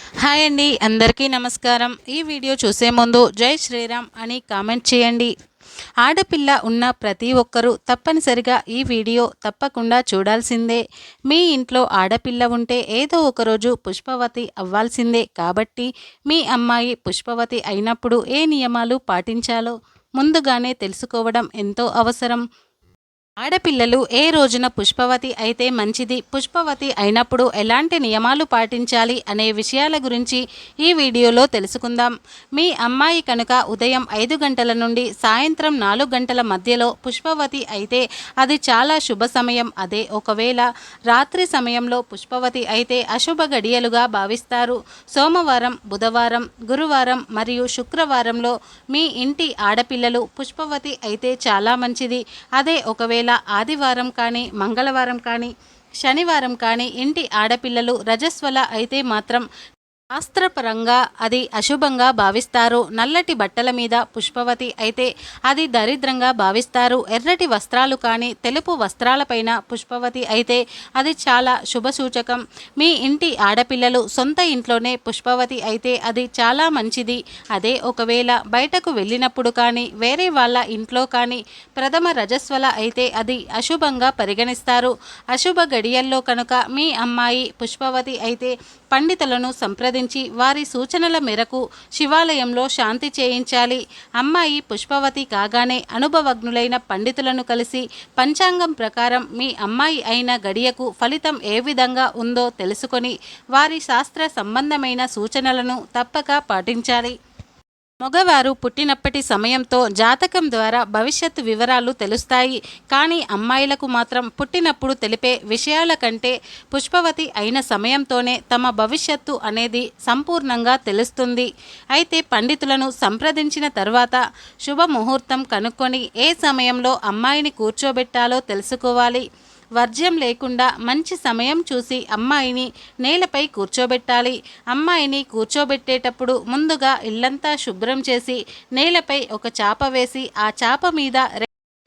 Hi అండి, అందరికీ నమస్కారం. ఈ వీడియో చూసే ముందు జై శ్రీరామ్ అని కామెంట్ చేయండి. ఆడపిల్ల ఉన్న ప్రతి ఒక్కరూ తప్పనిసరిగా ఈ వీడియో తప్పకుండా చూడాల్సిందే. మీ ఇంట్లో ఆడపిల్ల ఉంటే ఏదో ఒకరోజు పుష్పవతి అవ్వాల్సిందే. కాబట్టి మీ అమ్మాయి పుష్పవతి అయినప్పుడు ఏ నియమాలు పాటించాలో ముందుగానే తెలుసుకోవడం ఎంతో అవసరం. ఆడపిల్లలు ఏ రోజున పుష్పవతి అయితే మంచిది, పుష్పవతి అయినప్పుడు ఎలాంటి నియమాలు పాటించాలి అనే విషయాల గురించి ఈ వీడియోలో తెలుసుకుందాం. మీ అమ్మాయి కనుక ఉదయం 5 గంటల నుండి సాయంత్రం 4 గంటల మధ్యలో పుష్పవతి అయితే అది చాలా శుభ సమయం. అదే ఒకవేళ రాత్రి సమయంలో పుష్పవతి అయితే అశుభ గడియలుగా భావిస్తారు. సోమవారం, బుధవారం, గురువారం మరియు శుక్రవారంలో మీ ఇంటి ఆడపిల్లలు పుష్పవతి అయితే చాలా మంచిది. అదే ఒకవేళ ఆదివారం కానీ, మంగళవారం కానీ, శనివారం కానీ ఇంటి ఆడపిల్లలు రజస్వల అయితే మాత్రం శాస్త్రపరంగా అది అశుభంగా భావిస్తారు. నల్లటి బట్టల మీద పుష్పవతి అయితే అది దరిద్రంగా భావిస్తారు. ఎర్రటి వస్త్రాలు కానీ, తెలుపు వస్త్రాలపైన పుష్పవతి అయితే అది చాలా శుభసూచకం. మీ ఇంటి ఆడపిల్లలు సొంత ఇంట్లోనే పుష్పవతి అయితే అది చాలా మంచిది. అదే ఒకవేళ బయటకు వెళ్ళినప్పుడు కానీ, వేరే వాళ్ళ ఇంట్లో కానీ ప్రథమ రజస్వల అయితే అది అశుభంగా పరిగణిస్తారు. అశుభ గడియల్లో కనుక మీ అమ్మాయి పుష్పవతి అయితే పండితులను సంప్రదించి వారి సూచనల మేరకు శివాలయంలో శాంతి చేయించాలి. అమ్మాయి పుష్పవతి కాగానే అనుభవజ్ఞులైన పండితులను కలిసి పంచాంగం ప్రకారం మీ అమ్మాయి అయిన గడియకు ఫలితం ఏ విధంగా ఉందో తెలుసుకొని వారి శాస్త్ర సంబంధమైన సూచనలను తప్పక పాటించాలి. మగవారు పుట్టినప్పటి సమయంతో జాతకం ద్వారా భవిష్యత్తు వివరాలు తెలుస్తాయి. కానీ అమ్మాయిలకు మాత్రం పుట్టినప్పుడు తెలిపే విషయాల కంటే పుష్పవతి అయిన సమయంతోనే తమ భవిష్యత్తు అనేది సంపూర్ణంగా తెలుస్తుంది. అయితే పండితులను సంప్రదించిన తర్వాత శుభముహూర్తం కనుక్కొని ఏ సమయంలో అమ్మాయిని కూర్చోబెట్టాలో తెలుసుకోవాలి. వర్జ్యం లేకుండా మంచి సమయం చూసి అమ్మాయిని నేలపై కూర్చోబెట్టాలి. అమ్మాయిని కూర్చోబెట్టేటప్పుడు ముందుగా ఇల్లంతా శుభ్రం చేసి నేలపై ఒక చాప వేసి ఆ చాప మీద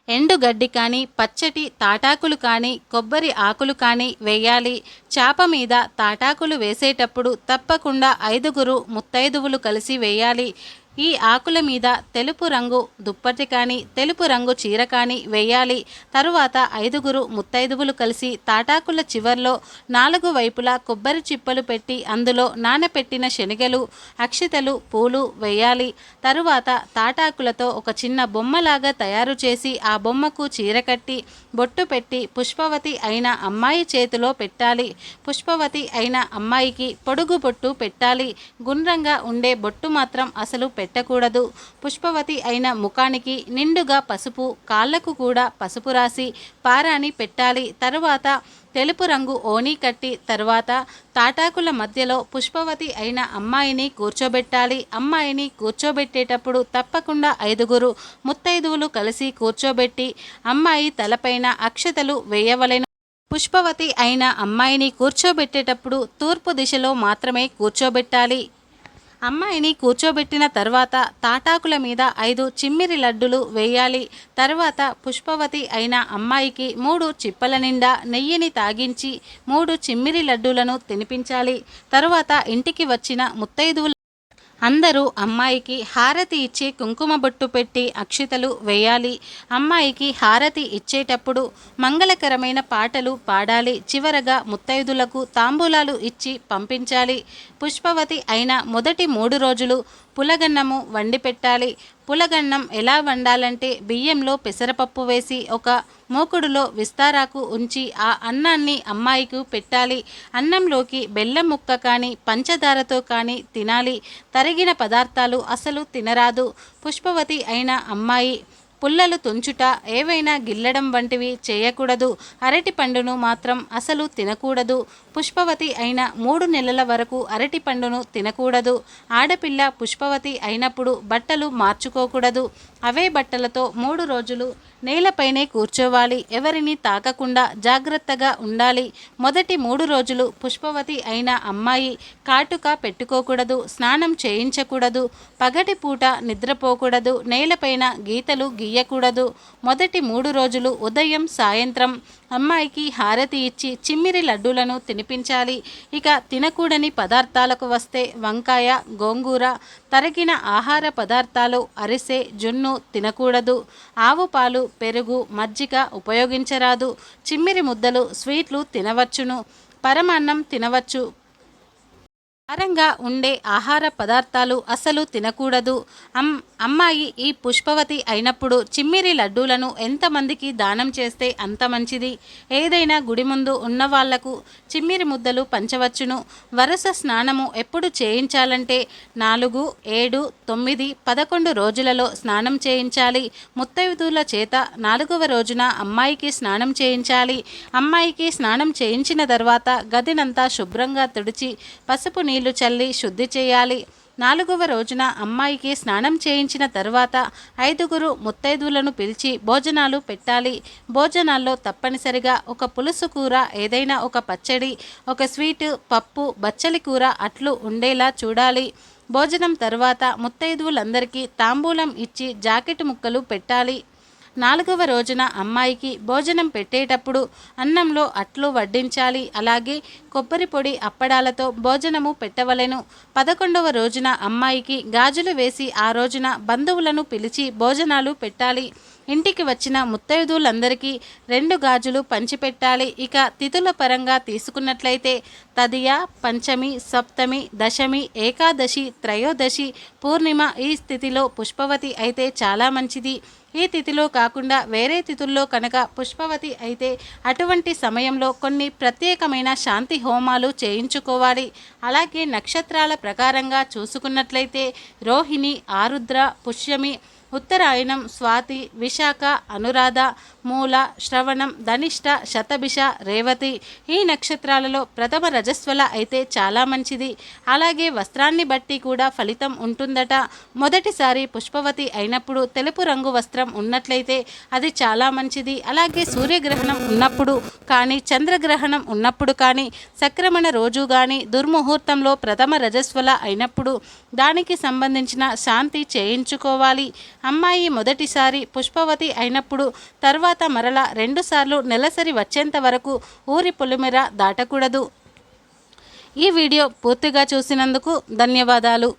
ఎండుగడ్డి కానీ, పచ్చటి తాటాకులు కానీ, కొబ్బరి ఆకులు కానీ వేయాలి. చాప మీద తాటాకులు వేసేటప్పుడు తప్పకుండా 5 ముత్తైదువులు కలిసి వేయాలి. ఈ ఆకుల మీద తెలుపు రంగు దుప్పటి కానీ, తెలుపు రంగు చీర కానీ వేయాలి. తరువాత 5 ముత్తైదువులు కలిసి తాటాకుల చివర్లో 4 వైపులా కొబ్బరి చిప్పలు పెట్టి అందులో నానపెట్టిన శనగలు, అక్షితలు, పూలు వేయాలి. తరువాత తాటాకులతో ఒక చిన్న బొమ్మలాగా తయారు చేసి ఆ బొమ్మకు చీర కట్టి బొట్టు పెట్టి పుష్పవతి అయిన అమ్మాయి చేతిలో పెట్టాలి. పుష్పవతి అయిన అమ్మాయికి పొడుగు బొట్టు పెట్టాలి. గుండ్రంగా ఉండే బొట్టు మాత్రం అసలు పెట్టకూడదు. పుష్పవతి అయిన ముఖానికి నిండుగా పసుపు, కాళ్లకు కూడా పసుపు రాసి పారాని పెట్టాలి. తరువాత తెలుపు రంగు ఓణీ కట్టి తరువాత తాటాకుల మధ్యలో పుష్పవతి అయిన అమ్మాయిని కూర్చోబెట్టాలి. అమ్మాయిని కూర్చోబెట్టేటప్పుడు తప్పకుండా 5 ముత్తైదువులు కలిసి కూర్చోబెట్టి అమ్మాయి తలపైన అక్షతలు వేయవలెను. పుష్పవతి అయిన అమ్మాయిని కూర్చోబెట్టేటప్పుడు తూర్పు దిశలో మాత్రమే కూర్చోబెట్టాలి. అమ్మాయిని కూర్చోబెట్టిన తర్వాత తాటాకుల మీద 5 చిమ్మిరి లడ్డులు వేయాలి. తర్వాత పుష్పవతి అయిన అమ్మాయికి 3 చిప్పల నిండా నెయ్యిని తాగించి 3 చిమ్మిరి లడ్డూలను తినిపించాలి. తరువాత ఇంటికి వచ్చిన ముత్తైదువులు అందరూ అమ్మాయికి హారతి ఇచ్చి కుంకుమ బొట్టు పెట్టి అక్షితలు వేయాలి. అమ్మాయికి హారతి ఇచ్చేటప్పుడు మంగళకరమైన పాటలు పాడాలి. చివరగా ముత్తైదులకు తాంబూలాలు ఇచ్చి పంపించాలి. పుష్పవతి అయిన మొదటి 3 రోజులు పులగన్నము వండి పెట్టాలి. పులగన్నం ఎలా వండాలంటే బియ్యంలో పెసరపప్పు వేసి ఒక మూకుడులో విస్తారాకు ఉంచి ఆ అన్నాన్ని అమ్మాయికి పెట్టాలి. అన్నంలోకి బెల్లం ముక్క కానీ, పంచదారతో కానీ తినాలి. తరిగిన పదార్థాలు అసలు తినరాదు. పుష్పవతి అయిన అమ్మాయి పుల్లలు తుంచుట, ఏవైనా గిల్లడం వంటివి చేయకూడదు. అరటి పండును మాత్రం అసలు తినకూడదు. పుష్పవతి అయిన 3 నెలల వరకు అరటి పండును తినకూడదు. ఆడపిల్ల పుష్పవతి అయినప్పుడు బట్టలు మార్చుకోకూడదు. అవే బట్టలతో 3 రోజులు నేలపైనే కూర్చోవాలి. ఎవరిని తాకకుండా జాగ్రత్తగా ఉండాలి. మొదటి 3 రోజులు పుష్పవతి అయిన అమ్మాయి కాటుక పెట్టుకోకూడదు. స్నానం చేయించకూడదు. పగటి పూట నిద్రపోకూడదు. నేలపైన గీతలు తీయకూడదు. మొదటి 3 రోజులు ఉదయం సాయంత్రం అమ్మాయికి హారతి ఇచ్చి చిమ్మిరి లడ్డూలను తినిపించాలి. ఇక తినకూడని పదార్థాలకు వస్తే వంకాయ, గోంగూర, తరిగిన ఆహార పదార్థాలు, అరిసె, జున్ను తినకూడదు. ఆవు పాలు, పెరుగు, మజ్జిగ ఉపయోగించరాదు. చిమ్మిరి ముద్దలు, స్వీట్లు తినవచ్చును. పరమాన్నం తినవచ్చు. భారంగా ఉండే ఆహార పదార్థాలు అసలు తినకూడదు. అమ్మాయి ఈ పుష్పవతి అయినప్పుడు చిమ్మిరి లడ్డూలను ఎంతమందికి దానం చేస్తే అంత మంచిది. ఏదైనా గుడి ముందు ఉన్న వాళ్లకు చిమ్మిరి ముద్దలు పంచవచ్చును. వరుస స్నానము ఎప్పుడు చేయించాలంటే 4, 7, 9, 11 రోజులలో స్నానం చేయించాలి. ముత్తైదుల చేత 4వ రోజున అమ్మాయికి స్నానం చేయించాలి. అమ్మాయికి స్నానం చేయించిన తర్వాత గదినంతా శుభ్రంగా తుడిచి పసుపు నీళ్లు చల్లి శుద్ధి చేయాలి. 4వ రోజున అమ్మాయికి స్నానం చేయించిన తర్వాత 5గురు ముత్తైదులను పిలిచి భోజనాలు పెట్టాలి. భోజనాల్లో తప్పనిసరిగా ఒక పులుసు కూర, ఏదైనా ఒక పచ్చడి, ఒక స్వీటు, పప్పు, బచ్చలి కూర, అట్లు ఉండేలా చూడాలి. భోజనం తర్వాత ముత్తైదువులందరికీ తాంబూలం ఇచ్చి జాకెట్ ముక్కలు పెట్టాలి. 4వ రోజున అమ్మాయికి భోజనం పెట్టేటప్పుడు అన్నంలో అట్లు వడ్డించాలి. అలాగే కొబ్బరి పొడి, అప్పడాలతో భోజనము పెట్టవలెను. 11వ రోజున అమ్మాయికి గాజులు వేసి ఆ రోజున బంధువులను పిలిచి భోజనాలు పెట్టాలి. ఇంటికి వచ్చిన ముత్తైదువులందరికీ 2 గాజులు పంచిపెట్టాలి. ఇక తిథుల పరంగా తీసుకున్నట్లయితే తదియ, పంచమి, సప్తమి, దశమి, ఏకాదశి, త్రయోదశి, పూర్ణిమ ఈ స్థితిలో పుష్పవతి అయితే చాలా మంచిది. ఈ తిథిలో కాకుండా వేరే తిథుల్లో కనుక పుష్పవతి అయితే అటువంటి సమయంలో కొన్ని ప్రత్యేకమైన శాంతి హోమాలు చేయించుకోవాలి. అలాగే నక్షత్రాల ప్రకారంగా చూసుకున్నట్లయితే రోహిణి, ఆరుద్ర, పుష్యమి, ఉత్తరాయణం, స్వాతి, విశాఖ, అనురాధ, మూల, శ్రవణం, ధనిష్ట, శతభిష, రేవతి ఈ నక్షత్రాలలో ప్రథమ రజస్వల అయితే చాలా మంచిది. అలాగే వస్త్రాన్ని బట్టి కూడా ఫలితం ఉంటుందట. మొదటిసారి పుష్పవతి అయినప్పుడు తెలుపు రంగు వస్త్రం ఉన్నట్లయితే అది చాలా మంచిది. అలాగే సూర్యగ్రహణం ఉన్నప్పుడు కానీ, చంద్రగ్రహణం ఉన్నప్పుడు కానీ, సక్రమణ రోజు కానీ, దుర్ముహూర్తంలో ప్రథమ రజస్వల అయినప్పుడు దానికి సంబంధించిన శాంతి చేయించుకోవాలి. అమ్మాయి మొదటిసారి పుష్పవతి అయినప్పుడు తర్వాత మరలా 2 సార్లు నెలసరి వచ్చేంత వరకు ఊరి పొలిమేర దాటకూడదు. ఈ వీడియో పూర్తిగా చూసినందుకు ధన్యవాదాలు.